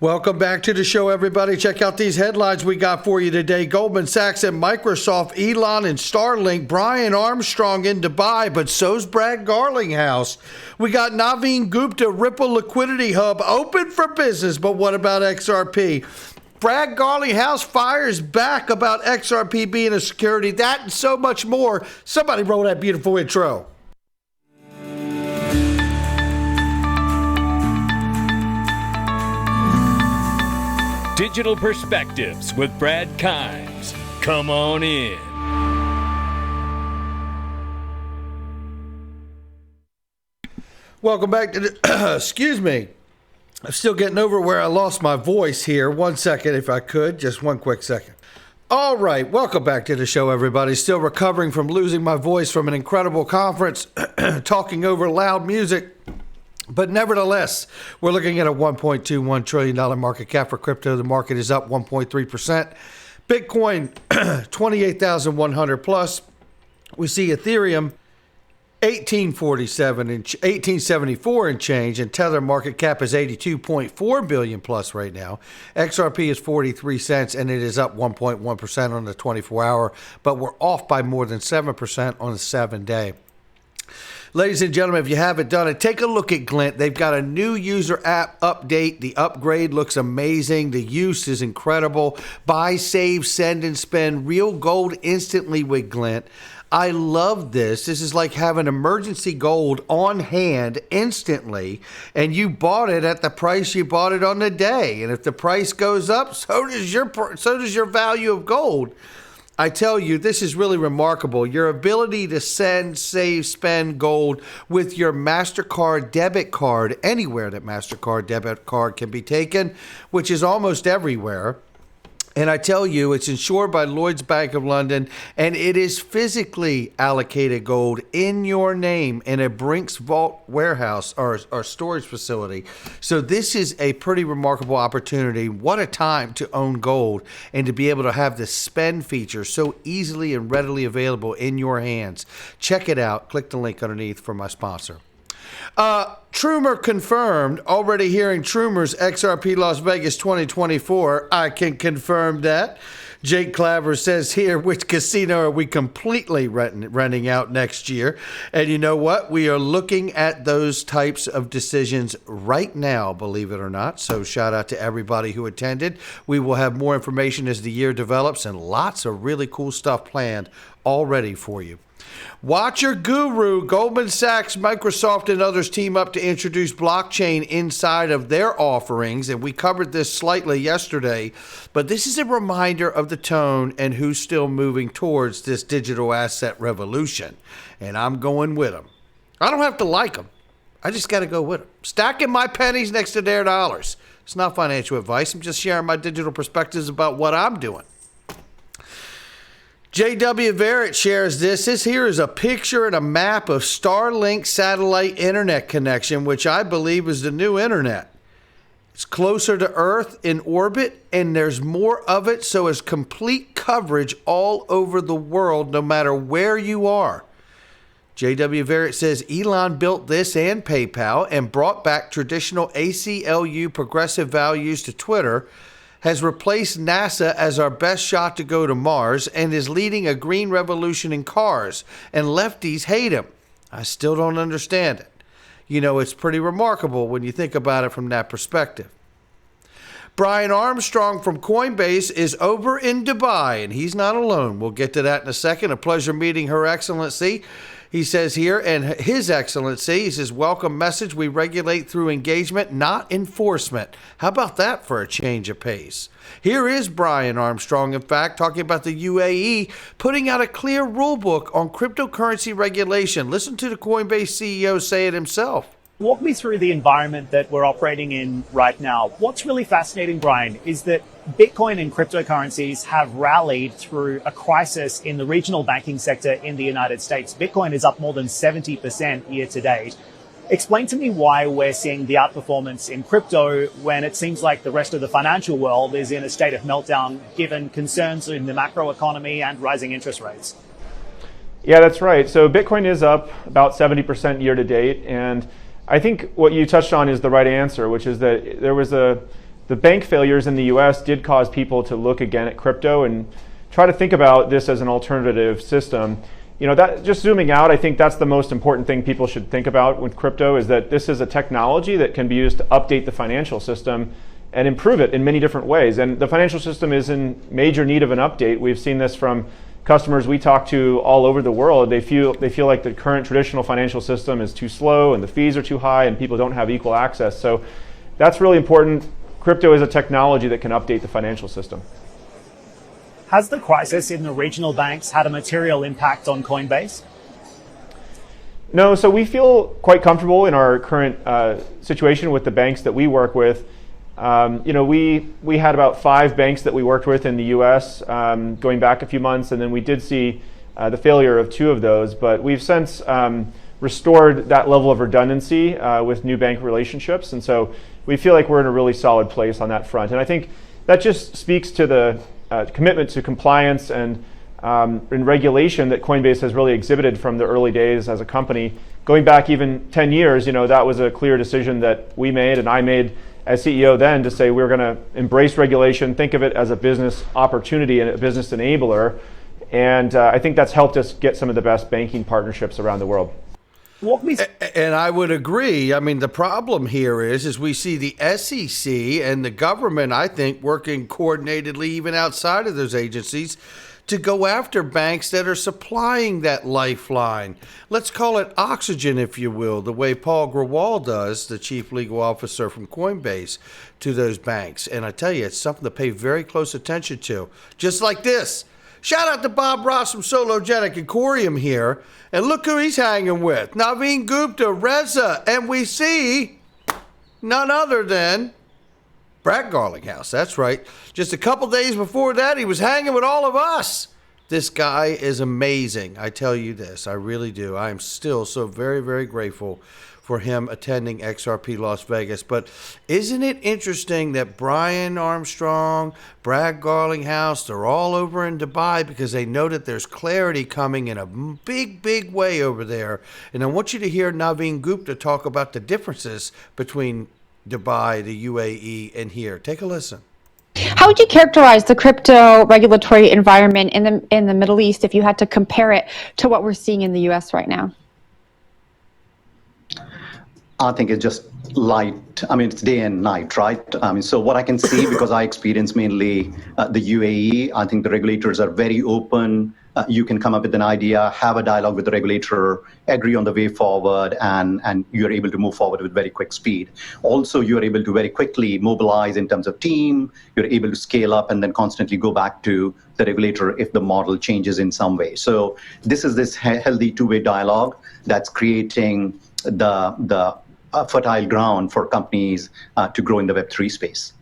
Welcome back to the show, everybody. Check out these headlines we got for you today. Goldman Sachs and Microsoft, Elon and Starlink, Brian Armstrong in Dubai, but so's Brad Garlinghouse. We got Naveen Gupta, Ripple Liquidity Hub, open for business, but what about XRP? Brad Garlinghouse fires back about XRP being a security, that and so much more. Somebody roll that beautiful intro. Digital Perspectives with Brad Kimes. Come on in. Welcome back to the, excuse me. I'm still getting over where I lost my voice here. 1 second, if I could. Just one quick second. All right. Welcome back to the show, everybody. Still recovering from losing my voice from an incredible conference, talking over loud music. But nevertheless, we're looking at a $1.21 trillion market cap for crypto. The market is up 1.3%. Bitcoin, 28,100 plus. We see Ethereum, 1874 and change, and Tether market cap is 82.4 billion plus right now. XRP is 43 cents, and it is up 1.1% on the 24-hour, but we're off by more than 7% on the 7-day. Ladies and gentlemen, if you haven't done it, take a look at Glint. They've got a new user app update. The upgrade looks amazing. The use is incredible. Buy, save, send, and spend real gold instantly with Glint. I love this. This is like having emergency gold on hand instantly, and you bought it at the price you bought it on the day. And if the price goes up, so does your value of gold. I tell you, this is really remarkable. Your ability to send, save, spend gold with your MasterCard debit card, anywhere that MasterCard debit card can be taken, which is almost everywhere. And I tell you, it's insured by Lloyd's Bank of London, and it is physically allocated gold in your name in a Brinks Vault warehouse or storage facility. So this is a pretty remarkable opportunity. What a time to own gold and to be able to have the spend feature so easily and readily available in your hands. Check it out. Click the link underneath for my sponsor. Trumer confirmed, already hearing Trumer's XRP Las Vegas 2024. I can confirm that. Jake Claver says here, which casino are we completely renting out next year? And you know what? We are looking at those types of decisions right now, believe it or not. So shout out to everybody who attended. We will have more information as the year develops and lots of really cool stuff planned already for you. Watch your guru. Goldman Sachs, Microsoft, and others team up to introduce blockchain inside of their offerings. And we covered this slightly yesterday, but this is a reminder of the tone and who's still moving towards this digital asset revolution. And I'm going with them. I don't have to like them. I just got to go with them. Stacking my pennies next to their dollars. It's not financial advice. I'm just sharing my digital perspectives about what I'm doing. J.W. Verrett shares this. This here is a picture and a map of Starlink satellite internet connection, which I believe is the new internet. It's closer to Earth in orbit, and there's more of it, so it's complete coverage all over the world, no matter where you are. J.W. Verrett says Elon built this and PayPal and brought back traditional ACLU progressive values to Twitter, has replaced NASA as our best shot to go to Mars, and is leading a green revolution in cars, and lefties hate him. I still don't understand it. You know, it's pretty remarkable when you think about it from that perspective. Brian Armstrong from Coinbase is over in Dubai, and he's not alone. We'll get to that in a second. A pleasure meeting Her Excellency. He says here, and His Excellency, he says, welcome message. We regulate through engagement, not enforcement. How about that for a change of pace? Here is Brian Armstrong, in fact, talking about the UAE putting out a clear rule book on cryptocurrency regulation. Listen to the Coinbase CEO say it himself. Walk me through the environment that we're operating in right now. What's really fascinating, Brian, is that Bitcoin and cryptocurrencies have rallied through a crisis in the regional banking sector in the United States. Bitcoin is up more than 70% year to date. Explain to me why we're seeing the outperformance in crypto when it seems like the rest of the financial world is in a state of meltdown given concerns in the macroeconomy and rising interest rates. Yeah, that's right. So Bitcoin is up about 70% year to date, and I think what you touched on is the right answer, which is that there was a the bank failures in the US did cause people to look again at crypto and try to think about this as an alternative system. That just zooming out, I think that's the most important thing people should think about with crypto, is that this is a technology that can be used to update the financial system and improve it in many different ways. And the financial system is in major need of an update. We've seen this from customers we talk to all over the world. They feel like the current traditional financial system is too slow and the fees are too high and people don't have equal access. So that's really important. Crypto is a technology that can update the financial system. Has the crisis in the regional banks had a material impact on Coinbase? No, so we feel quite comfortable in our current situation with the banks that we work with. We had about 5 banks that we worked with in the US going back a few months, and then we did see the failure of 2 of those, but we've since restored that level of redundancy with new bank relationships, and so we feel like we're in a really solid place on that front. And I think that just speaks to the commitment to compliance and regulation that Coinbase has really exhibited from the early days as a company. Going back even 10 years, that was a clear decision that we made and I made as CEO then, to say we're going to embrace regulation, think of it as a business opportunity and a business enabler. And I think that's helped us get some of the best banking partnerships around the world. And I would agree. I mean, the problem here is we see the SEC and the government, I think, working coordinatedly even outside of those agencies to go after banks that are supplying that lifeline. Let's call it oxygen, if you will, the way Paul Grewal does, the chief legal officer from Coinbase, to those banks. And I tell you, it's something to pay very close attention to. Just like this. Shout out to Bob Ross from Sologenic Ethereum here. And look who he's hanging with. Naveen Gupta, Reza, and we see none other than Brad Garinghouse. That's right. Just a couple days before that, he was hanging with all of us. This guy is amazing. I tell you this, I really do. I am still so very, very grateful for him attending XRP Las Vegas. But isn't it interesting that Brian Armstrong, Brad Garinghouse, they're all over in Dubai because they know that there's clarity coming in a big, big way over there. And I want you to hear Naveen Gupta talk about the differences between Dubai, the UAE, and here. Take a listen. How would you characterize the crypto regulatory environment in the Middle East if you had to compare it to what we're seeing in the US right now? I think it's just light. I mean, it's day and night, right? I mean, so what I can see, because I experience mainly the UAE, I think the regulators are very open. You can come up with an idea, have a dialogue with the regulator, agree on the way forward, and you're able to move forward with very quick speed. Also, you're able to very quickly mobilize in terms of team. You're able to scale up and then constantly go back to the regulator if the model changes in some way. So this healthy two-way dialogue that's creating the fertile ground for companies to grow in the Web3 space.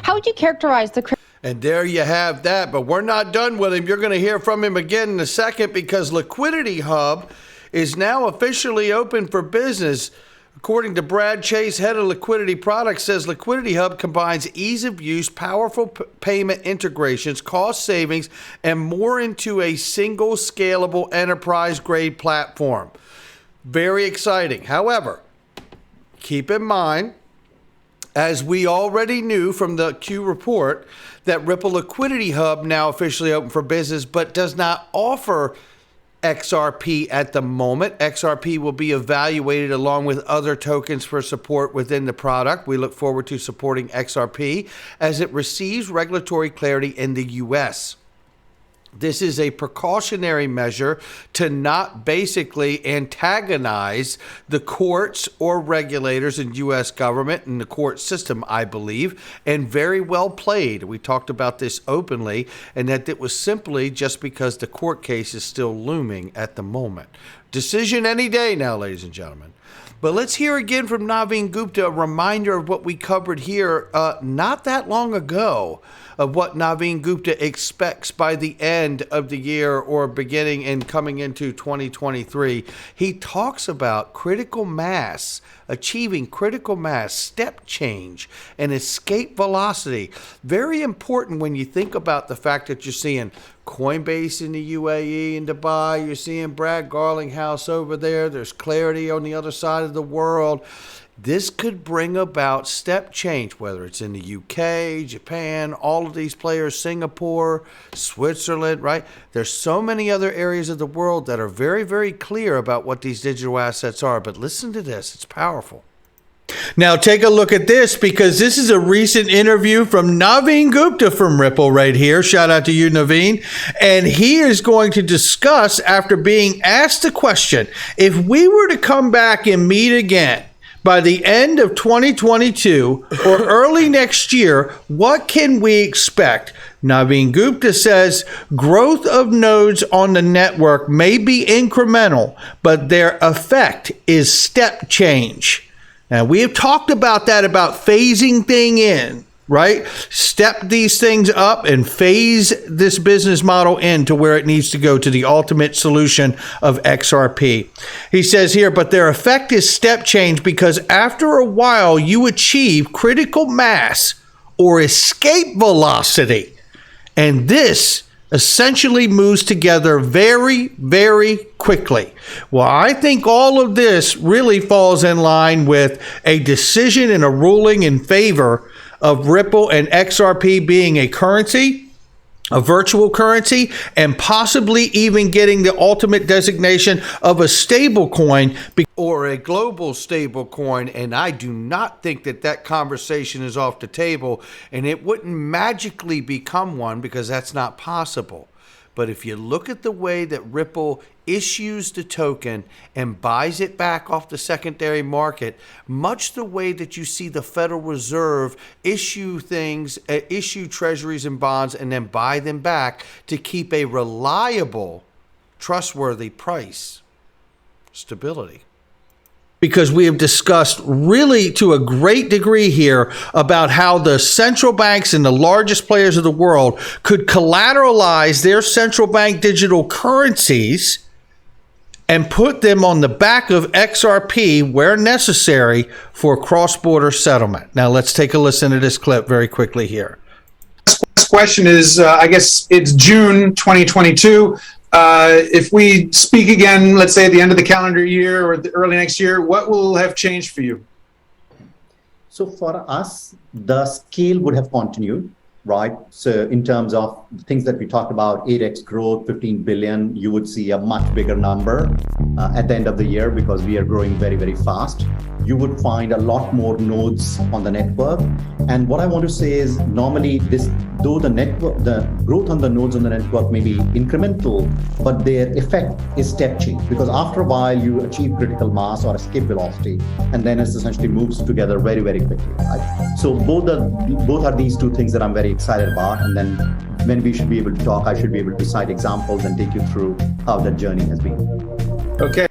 How would you characterize the And there you have that, but we're not done with him. You're going to hear from him again in a second because Liquidity Hub is now officially open for business. According to Brad Chase, head of Liquidity Products, says Liquidity Hub combines ease of use, powerful payment integrations, cost savings, and more into a single scalable enterprise-grade platform. Very exciting. However, keep in mind, as we already knew from the Q report, that Ripple Liquidity Hub now officially open for business, but does not offer XRP at the moment. XRP will be evaluated along with other tokens for support within the product. We look forward to supporting XRP as it receives regulatory clarity in the U.S. This is a precautionary measure to not basically antagonize the courts or regulators in U.S. government and the court system, I believe, and very well played. We talked about this openly, and that it was simply just because the court case is still looming at the moment. Decision any day now, ladies and gentlemen. But let's hear again from Naveen Gupta, a reminder of what we covered here not that long ago, of what Naveen Gupta expects by the end of the year or beginning and coming into 2023. He talks about critical mass, achieving critical mass, step change, and escape velocity. Very important when you think about the fact that you're seeing Coinbase in the UAE and Dubai, you're seeing Brad Garinghouse over there, there's clarity on the other side of the world. this could bring about step change, whether it's in the UK, Japan, all of these players, Singapore, Switzerland, right? There's so many other areas of the world that are very, very clear about what these digital assets are. But listen to this. It's powerful. Now, take a look at this, because this is a recent interview from Naveen Gupta from Ripple right here. Shout out to you, Naveen. And he is going to discuss, after being asked the question, if we were to come back and meet again by the end of 2022 or early next year, what can we expect? Naveen Gupta says growth of nodes on the network may be incremental, but their effect is step change. Now, we have talked about that, about phasing thing in, right? Step these things up and phase this business model into where it needs to go, to the ultimate solution of XRP. He says here, but their effect is step change because after a while you achieve critical mass or escape velocity. And this essentially moves together very, very quickly. Well, I think all of this really falls in line with a decision and a ruling in favor of Ripple and XRP being a currency, a virtual currency, and possibly even getting the ultimate designation of a stable coin or a global stable coin. And I do not think that that conversation is off the table, and it wouldn't magically become one because that's not possible. But if you look at the way that Ripple issues the token and buys it back off the secondary market, much the way that you see the Federal Reserve issue things, issue treasuries and bonds, and then buy them back to keep a reliable, trustworthy price stability. Because we have discussed really to a great degree here about how the central banks and the largest players of the world could collateralize their central bank digital currencies and put them on the back of XRP where necessary for cross-border settlement. Now, let's take a listen to this clip very quickly here. This question is, I guess it's June 2022. If we speak again, let's say at the end of the calendar year or the early next year, what will have changed for you? So for us, the scale would have continued, right? So in terms of things that we talked about, 8x growth, 15 billion, you would see a much bigger number at the end of the year because we are growing very, very fast. You would find a lot more nodes on the network. And what I want to say is normally though the growth on the nodes on the network may be incremental, but their effect is step change because after a while you achieve critical mass or escape velocity, and then it essentially moves together very, very quickly. Right? So both are these two things that I'm very excited about. And then when we should be able to talk, I should be able to cite examples and take you through how that journey has been. Okay.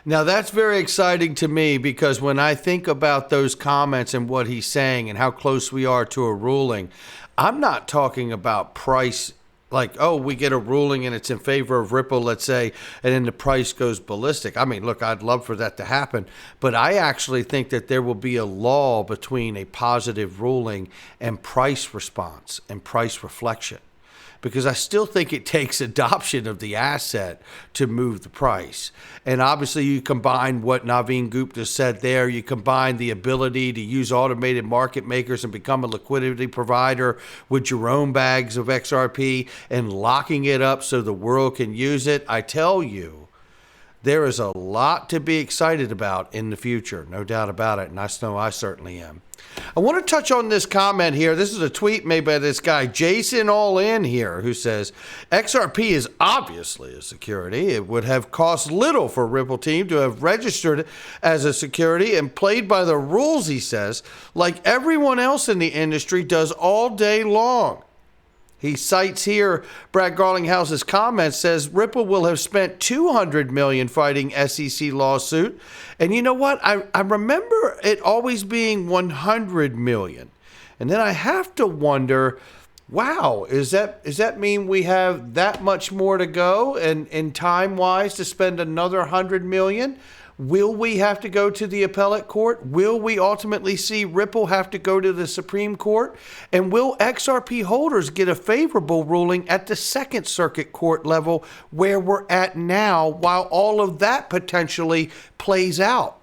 Now, that's very exciting to me because when I think about those comments and what he's saying and how close we are to a ruling, I'm not talking about price like, oh, we get a ruling and it's in favor of Ripple, let's say, and then the price goes ballistic. I mean, look, I'd love for that to happen, but I actually think that there will be a lull between a positive ruling and price response and price reflection. Because I still think it takes adoption of the asset to move the price. And obviously you combine what Naveen Gupta said there, you combine the ability to use automated market makers and become a liquidity provider with your own bags of XRP and locking it up so the world can use it. I tell you, there is a lot to be excited about in the future, no doubt about it, and I know I certainly am. I want to touch on this comment here. This is a tweet made by this guy, Jason All In here, who says, XRP is obviously a security. It would have cost little for Ripple team to have registered it as a security and played by the rules, he says, like everyone else in the industry does all day long. He cites here Brad Garinghouse's comments, says Ripple will have spent $200 million fighting SEC lawsuit. And you know what? I remember it always being $100 million. And then I have to wonder, wow, does that mean we have that much more to go and time-wise to spend another $100 million? Will we have to go to the appellate court? Will we ultimately see Ripple have to go to the Supreme Court? And will XRP holders get a favorable ruling at the Second Circuit Court level where we're at now while all of that potentially plays out?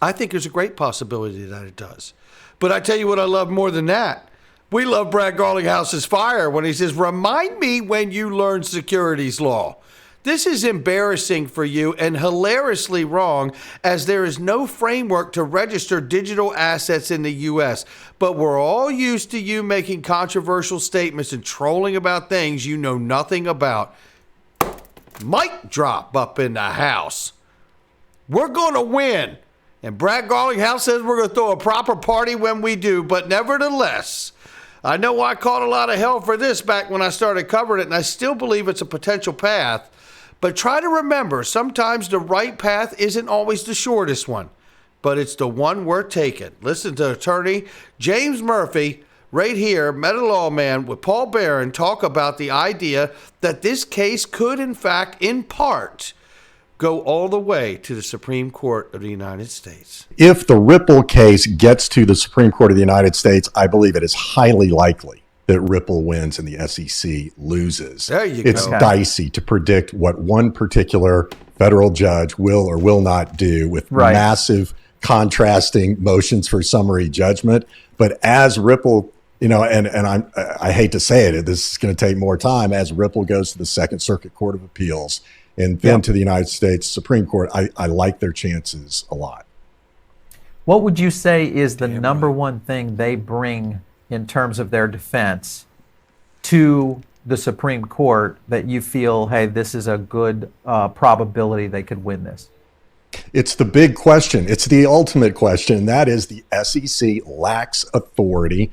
I think there's a great possibility that it does. But I tell you what I love more than that. We love Brad Garlinghouse's fire when he says, remind me when you learn securities law. This is embarrassing for you and hilariously wrong, as there is no framework to register digital assets in the U.S. But we're all used to you making controversial statements and trolling about things you know nothing about. Mic drop up in the house. We're going to win. And Brad Garlinghouse says we're going to throw a proper party when we do. But nevertheless, I know I caught a lot of hell for this back when I started covering it, and I still believe it's a potential path. But try to remember, sometimes the right path isn't always the shortest one, but it's the one worth taking. Listen to attorney James Murphy right here, Meta Lawman, with Paul Barron, talk about the idea that this case could, in fact, in part, go all the way to the Supreme Court of the United States. If the Ripple case gets to the Supreme Court of the United States, I believe it is highly likely that Ripple wins and the SEC loses. There you It's go. dicey to predict what one particular federal judge will or will not do with massive contrasting motions for summary judgment. But as Ripple, and I hate to say it, this is going to take more time, as Ripple goes to the Second Circuit Court of Appeals and then to the United States Supreme Court, I like their chances a lot. What would you say is the number one thing they bring in terms of their defense to the Supreme Court that you feel, hey, this is a good probability they could win this? It's the big question. It's the ultimate question. That is, the SEC lacks authority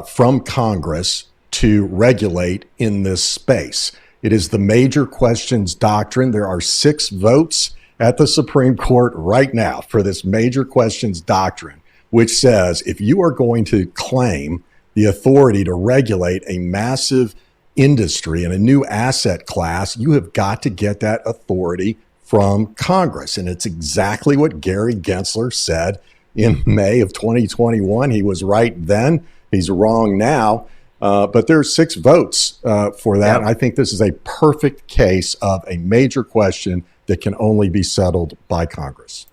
from Congress to regulate in this space. It is the major questions doctrine. There are 6 votes at the Supreme Court right now for this major questions doctrine, which says if you are going to claim the authority to regulate a massive industry and a new asset class, you have got to get that authority from Congress. And it's exactly what Gary Gensler said in May of 2021. He was right then. He's wrong now. But there's 6 votes for that. And I think this is a perfect case of a major question that can only be settled by Congress.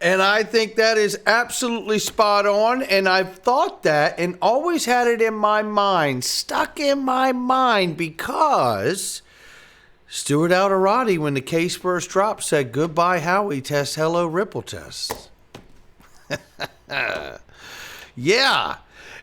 And I think that is absolutely spot on. And I've thought that and always had it in my mind, stuck in my mind, because Stuart Alderati, when the case first dropped, said, goodbye Howie test, hello Ripple test. Yeah.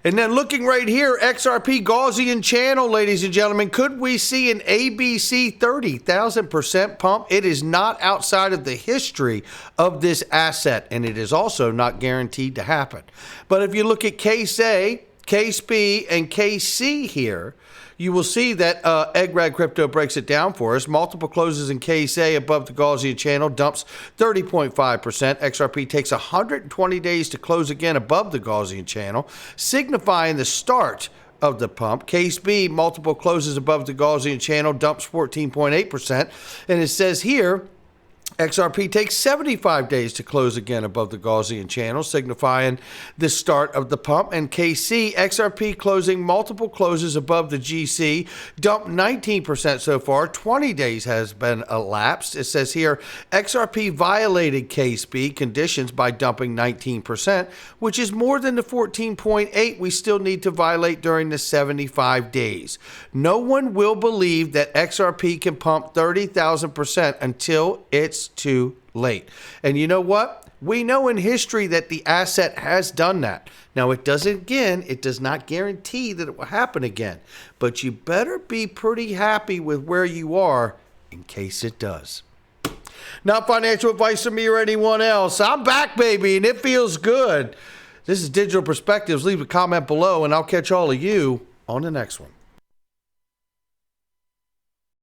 And then looking right here, XRP Gaussian channel, ladies and gentlemen, could we see an ABC 30,000% pump? It is not outside of the history of this asset, and it is also not guaranteed to happen. But if you look at case A, case B, and case C here, you will see that Eggrad Crypto breaks it down for us. Multiple closes in case A above the Gaussian channel, dumps 30.5%. XRP takes 120 days to close again above the Gaussian channel, signifying the start of the pump. Case B, multiple closes above the Gaussian channel, dumps 14.8%. And it says here, XRP takes 75 days to close again above the Gaussian channel, signifying the start of the pump. And KC, XRP closing multiple closes above the GC, dumped 19% so far. 20 days has been elapsed. It says here, XRP violated Case B conditions by dumping 19%, which is more than the 14.8 we still need to violate during the 75 days. No one will believe that XRP can pump 30,000% until it's too late. And you know what? We know in history that the asset has done that. Now, it does not guarantee that it will happen again, but you better be pretty happy with where you are in case it does. Not financial advice from me or anyone else. I'm back, baby, and it feels good. This is Digital Perspectives. Leave a comment below, and I'll catch all of you on the next one.